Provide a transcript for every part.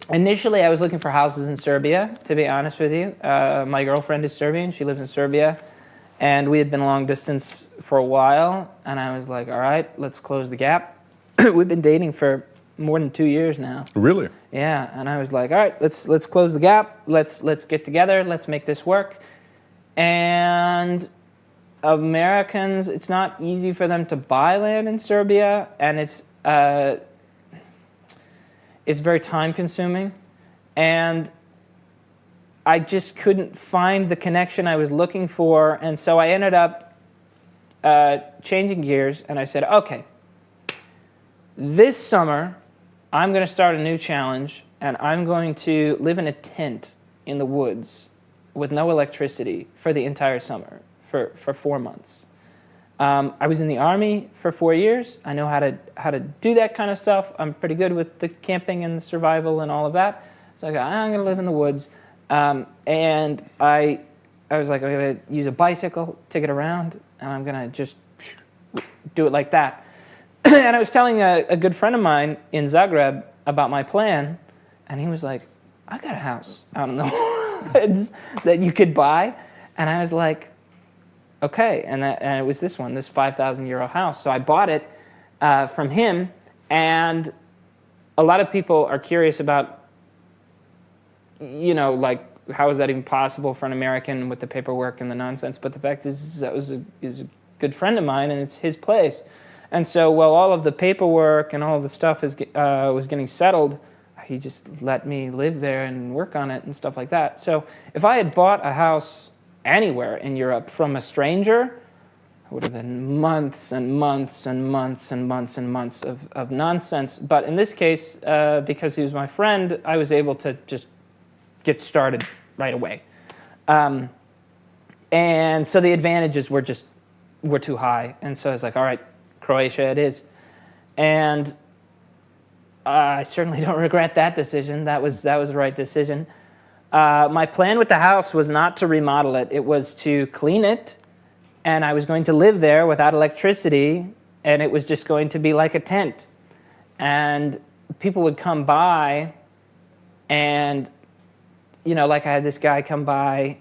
Initially, I was looking for houses in Serbia, to be honest with you. My girlfriend is Serbian. She lives in Serbia. And we had been long distance for a while. And I was like, all right, let's close the gap. We've been dating for more than 2 years now. Really? Yeah. And I was like, all right, let's close the gap. Let's get together. Let's make this work. And Americans, it's not easy for them to buy land in Serbia. And it's very time-consuming, and I just couldn't find the connection I was looking for, and so I ended up changing gears, and I said, okay, this summer, I'm going to start a new challenge, and I'm going to live in a tent in the woods with no electricity for the entire summer, for 4 months. I was in the Army for 4 years. I know how to do that kind of stuff. I'm pretty good with the camping and the survival and all of that. So I'm going to live in the woods. And I was like, I'm going to use a bicycle to get around, and I'm going to just do it like that. And I was telling a good friend of mine in Zagreb about my plan, and he was like, I got a house out in the woods that you could buy. And I was like, okay, and it was this one, this 5,000 euro house. So I bought it from him, and a lot of people are curious about, like, how is that even possible for an American with the paperwork and the nonsense? But the fact is that is a good friend of mine, and it's his place. And so while all of the paperwork and all of the stuff was getting settled, he just let me live there and work on it and stuff like that. So if I had bought a house anywhere in Europe from a stranger, it would have been months and months and months and months and months of nonsense. But in this case, because he was my friend, I was able to just get started right away. And so the advantages were too high. And so I was like, all right, Croatia it is. And I certainly don't regret that decision. That was the right decision. My plan with the house was not to remodel it. It was to clean it, and I was going to live there without electricity, and it was just going to be like a tent. And people would come by, and, like I had this guy come by.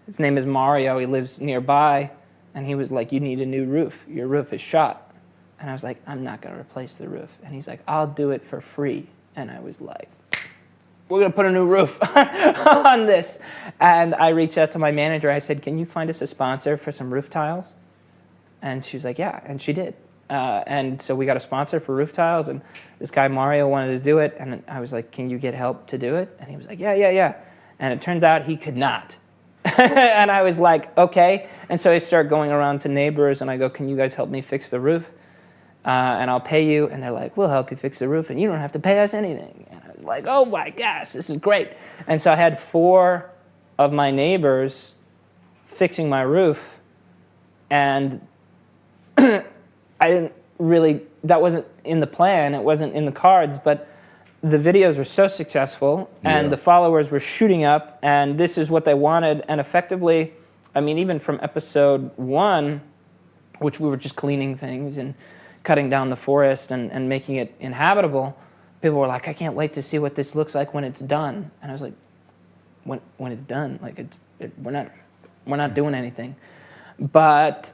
His name is Mario. He lives nearby, and he was like, you need a new roof. Your roof is shot. And I was like, I'm not going to replace the roof. And he's like, I'll do it for free. And I was like, we're going to put a new roof on this. And I reached out to my manager. I said, can you find us a sponsor for some roof tiles? And she was like, yeah, and she did. And so we got a sponsor for roof tiles, and this guy Mario wanted to do it. And I was like, can you get help to do it? And he was like, yeah. And it turns out he could not. And I was like, okay. And so I start going around to neighbors, and I go, can you guys help me fix the roof? And I'll pay you. And they're like, we'll help you fix the roof, and you don't have to pay us anything. And I was like, oh my gosh, this is great. And so I had 4 of my neighbors fixing my roof, and I didn't really, that wasn't in the plan, it wasn't in the cards, but the videos were so successful, and the followers were shooting up, and this is what they wanted. And effectively, I mean, even from episode 1, which we were just cleaning things and cutting down the forest and making it inhabitable, people were like, I can't wait to see what this looks like when it's done. And I was like, when it's done, like we're not doing anything. But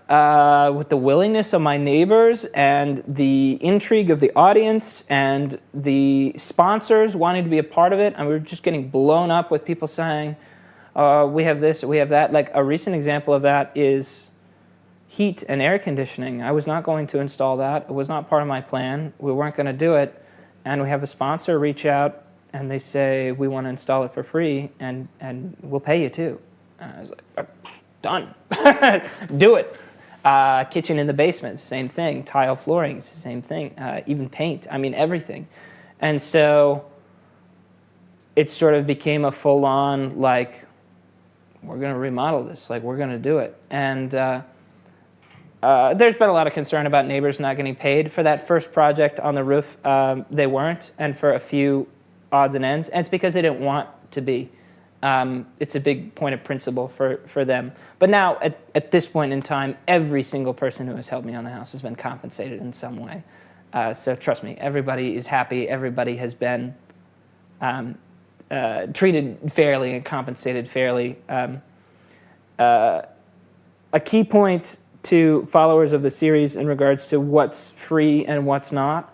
with the willingness of my neighbors and the intrigue of the audience and the sponsors wanting to be a part of it, and we were just getting blown up with people saying, we have this, we have that. Like a recent example of that is heat and air conditioning. I was not going to install that. It was not part of my plan. We weren't going to do it. And we have a sponsor reach out, and they say, we want to install it for free, and we'll pay you too. And I was like, done. Do it. Kitchen in the basement, same thing. Tile flooring, it's the same thing. Even paint, I mean everything. And so it sort of became a full-on, like, we're going to remodel this, like we're going to do it. And there's been a lot of concern about neighbors not getting paid for that first project on the roof. They weren't, and for a few odds and ends. And it's because they didn't want to be. It's a big point of principle for them. But now, at this point in time, every single person who has helped me on the house has been compensated in some way. So trust me, everybody is happy. Everybody has been treated fairly and compensated fairly. A key point to followers of the series in regards to what's free and what's not.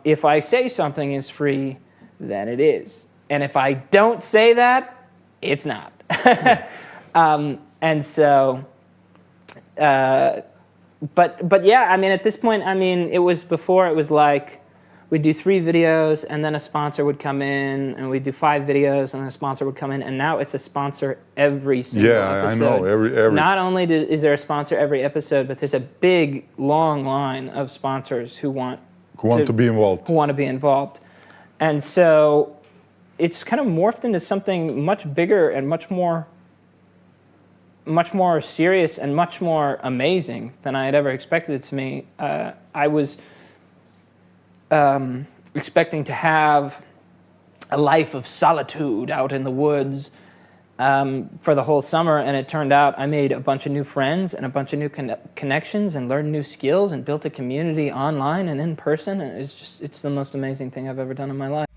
If I say something is free, then it is. And if I don't say that, it's not. And so, but yeah, I mean, at this point, I mean, it was before, it was like, we'd do 3 videos, and then a sponsor would come in, and we'd do 5 videos, and then a sponsor would come in, and now it's a sponsor every single episode. I know, every... Not only is there a sponsor every episode, but there's a big, long line of sponsors who want to be involved. Who want to be involved. And so it's kind of morphed into something much bigger and much more serious and much more amazing than I had ever expected it to me. I was expecting to have a life of solitude out in the woods for the whole summer, and it turned out I made a bunch of new friends and a bunch of new connections and learned new skills and built a community online and in person, and it's the most amazing thing I've ever done in my life.